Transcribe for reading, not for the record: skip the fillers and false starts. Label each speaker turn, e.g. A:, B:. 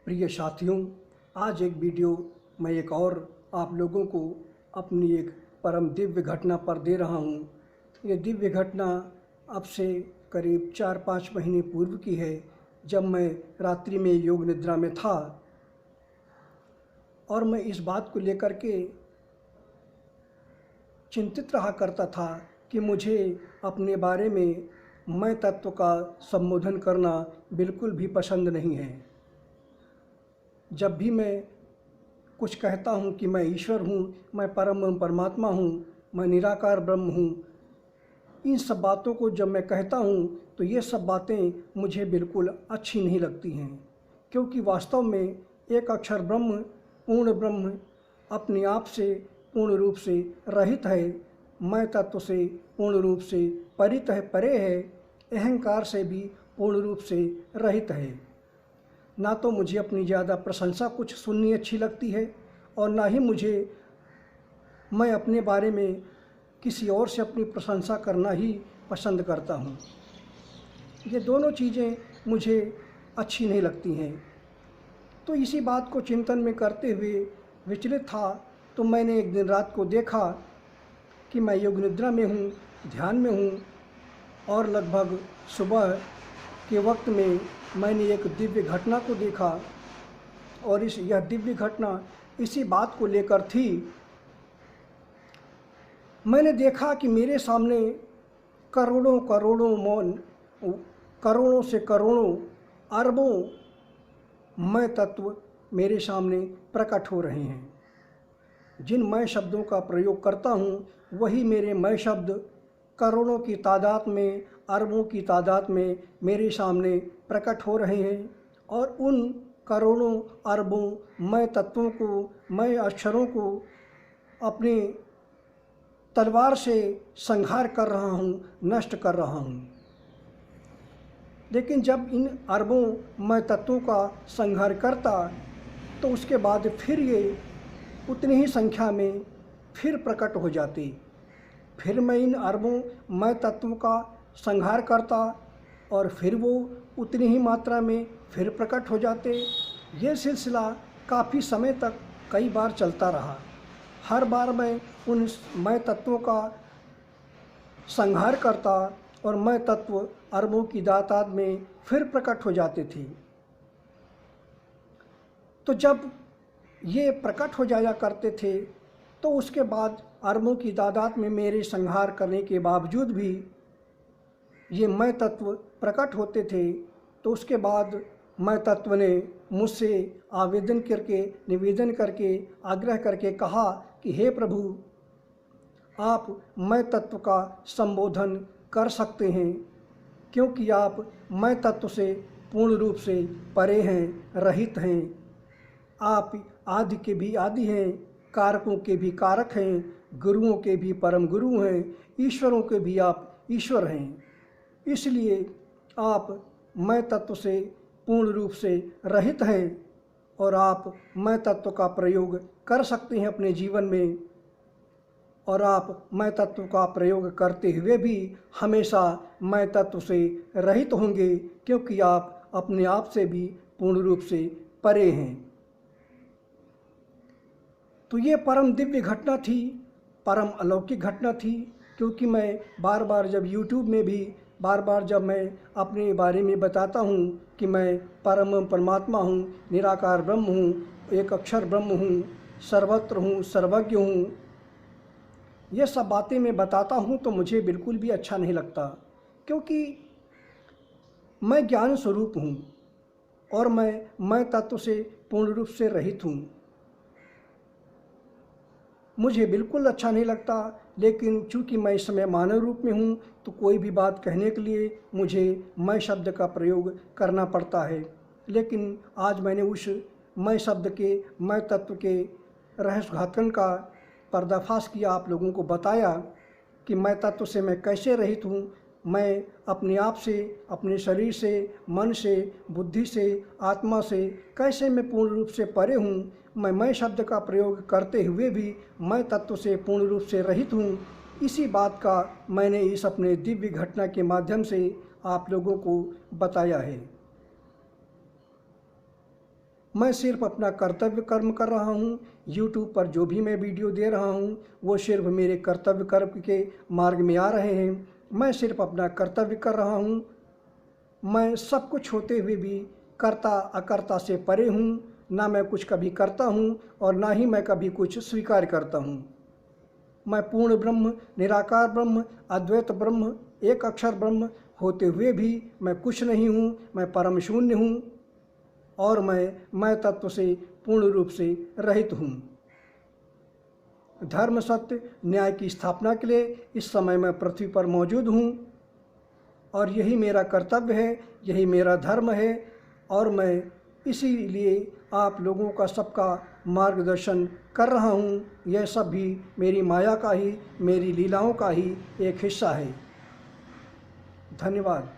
A: प्रिय साथियों, आज एक वीडियो मैं एक और आप लोगों को अपनी एक परम दिव्य घटना पर दे रहा हूँ। ये दिव्य घटना अब से करीब 4-5 महीने पूर्व की है, जब मैं रात्रि में योग निद्रा में था और मैं इस बात को लेकर के चिंतित रहा करता था कि मुझे अपने बारे में मैं तत्व का संबोधन करना बिल्कुल भी पसंद नहीं है। जब भी मैं कुछ कहता हूँ कि मैं ईश्वर हूँ, मैं परमात्मा हूँ, मैं निराकार ब्रह्म हूँ, इन सब बातों को जब मैं कहता हूँ तो ये सब बातें मुझे बिल्कुल अच्छी नहीं लगती हैं, क्योंकि वास्तव में एक अक्षर ब्रह्म, पूर्ण ब्रह्म अपने आप से पूर्ण रूप से रहित है, मैं तत्व से पूर्ण रूप से परित है, परे है, अहंकार से भी पूर्ण रूप से रहित है। ना तो मुझे अपनी ज़्यादा प्रशंसा कुछ सुननी अच्छी लगती है और ना ही मैं अपने बारे में किसी और से अपनी प्रशंसा करना ही पसंद करता हूँ। ये दोनों चीज़ें मुझे अच्छी नहीं लगती हैं। तो इसी बात को चिंतन में करते हुए विचलित था, तो मैंने एक दिन रात को देखा कि मैं योग निद्रा में हूँ, ध्यान में हूँ और लगभग सुबह के वक्त में मैंने एक दिव्य घटना को देखा और यह दिव्य घटना इसी बात को लेकर थी। मैंने देखा कि मेरे सामने करोड़ों करोड़ों से करोड़ों अरबों मैं तत्व मेरे सामने प्रकट हो रहे हैं। जिन मैं शब्दों का प्रयोग करता हूँ वही मेरे मैं शब्द करोड़ों की तादाद में, अरबों की तादाद में मेरे सामने प्रकट हो रहे हैं और उन करोड़ों अरबों मैं तत्वों को, मैं अक्षरों को अपनी तलवार से संहार कर रहा हूँ, नष्ट कर रहा हूँ। लेकिन जब इन अरबों मैं तत्वों का संहार करता तो उसके बाद फिर ये उतनी ही संख्या में फिर प्रकट हो जाती। फिर मैं इन अरबों मैं तत्वों का संहार करता और फिर वो उतनी ही मात्रा में फिर प्रकट हो जाते। ये सिलसिला काफ़ी समय तक कई बार चलता रहा। हर बार मैं उन मैं तत्वों का संहार करता और मैं तत्व अरबों की तादाद में फिर प्रकट हो जाते थे। तो जब ये प्रकट हो जाया करते थे तो उसके बाद अरबों की तादाद में मेरे संहार करने के बावजूद भी ये मैं तत्व प्रकट होते थे। तो उसके बाद मैं तत्व ने मुझसे निवेदन करके आग्रह करके कहा कि हे प्रभु, आप मैं तत्व का संबोधन कर सकते हैं, क्योंकि आप मैं तत्व से पूर्ण रूप से परे हैं, रहित हैं। आप आदि के भी आदि हैं, कारकों के भी कारक हैं, गुरुओं के भी परम गुरु हैं, ईश्वरों के भी आप ईश्वर हैं। इसलिए आप मैं तत्व से पूर्ण रूप से रहित हैं और आप मैं तत्व का प्रयोग कर सकते हैं अपने जीवन में, और आप मैं तत्व का प्रयोग करते हुए भी हमेशा मैं तत्व से रहित होंगे, क्योंकि आप अपने आप से भी पूर्ण रूप से परे हैं। तो ये परम दिव्य घटना थी, परम अलौकिक घटना थी, क्योंकि मैं बार बार जब यूट्यूब में भी जब मैं अपने बारे में बताता हूँ कि मैं परमात्मा हूँ, निराकार ब्रह्म हूँ, एक अक्षर ब्रह्म हूँ, सर्वत्र हूँ, सर्वज्ञ हूँ, ये सब बातें मैं बताता हूँ तो मुझे बिल्कुल भी अच्छा नहीं लगता, क्योंकि मैं ज्ञान स्वरूप हूँ और मैं तत्व से पूर्ण रूप से रहित हूँ। मुझे बिल्कुल अच्छा नहीं लगता, लेकिन चूंकि मैं इस समय मानव रूप में हूँ तो कोई भी बात कहने के लिए मुझे मैं शब्द का प्रयोग करना पड़ता है। लेकिन आज मैंने उस मैं शब्द के, मैं तत्व के रहस्यघातन का पर्दाफाश किया, आप लोगों को बताया कि मैं तत्व से मैं कैसे रहित हूँ। मैं अपने आप से, अपने शरीर से, मन से, बुद्धि से, आत्मा से कैसे मैं पूर्ण रूप से परे हूँ। मैं शब्द का प्रयोग करते हुए भी मैं तत्व से पूर्ण रूप से रहित हूँ। इसी बात का मैंने इस अपने दिव्य घटना के माध्यम से आप लोगों को बताया है। मैं सिर्फ अपना कर्तव्य कर्म कर रहा हूँ। यूट्यूब पर जो भी मैं वीडियो दे रहा हूँ वो सिर्फ मेरे कर्तव्य कर्म के मार्ग में आ रहे हैं। मैं सिर्फ अपना कर्तव्य कर रहा हूँ। मैं सब कुछ होते हुए भी कर्ता अकर्ता से परे हूँ। ना मैं कुछ कभी करता हूँ और ना ही मैं कभी कुछ स्वीकार करता हूँ। मैं पूर्ण ब्रह्म, निराकार ब्रह्म, अद्वैत ब्रह्म, एक अक्षर ब्रह्म होते हुए भी मैं कुछ नहीं हूँ। मैं परम शून्य हूँ और मैं तत्व से पूर्ण रूप से रहित हूँ। धर्म, सत्य, न्याय की स्थापना के लिए इस समय मैं पृथ्वी पर मौजूद हूँ और यही मेरा कर्तव्य है, यही मेरा धर्म है और मैं इसीलिए आप लोगों का सबका मार्गदर्शन कर रहा हूँ। यह सब भी मेरी माया का ही, मेरी लीलाओं का ही एक हिस्सा है। धन्यवाद।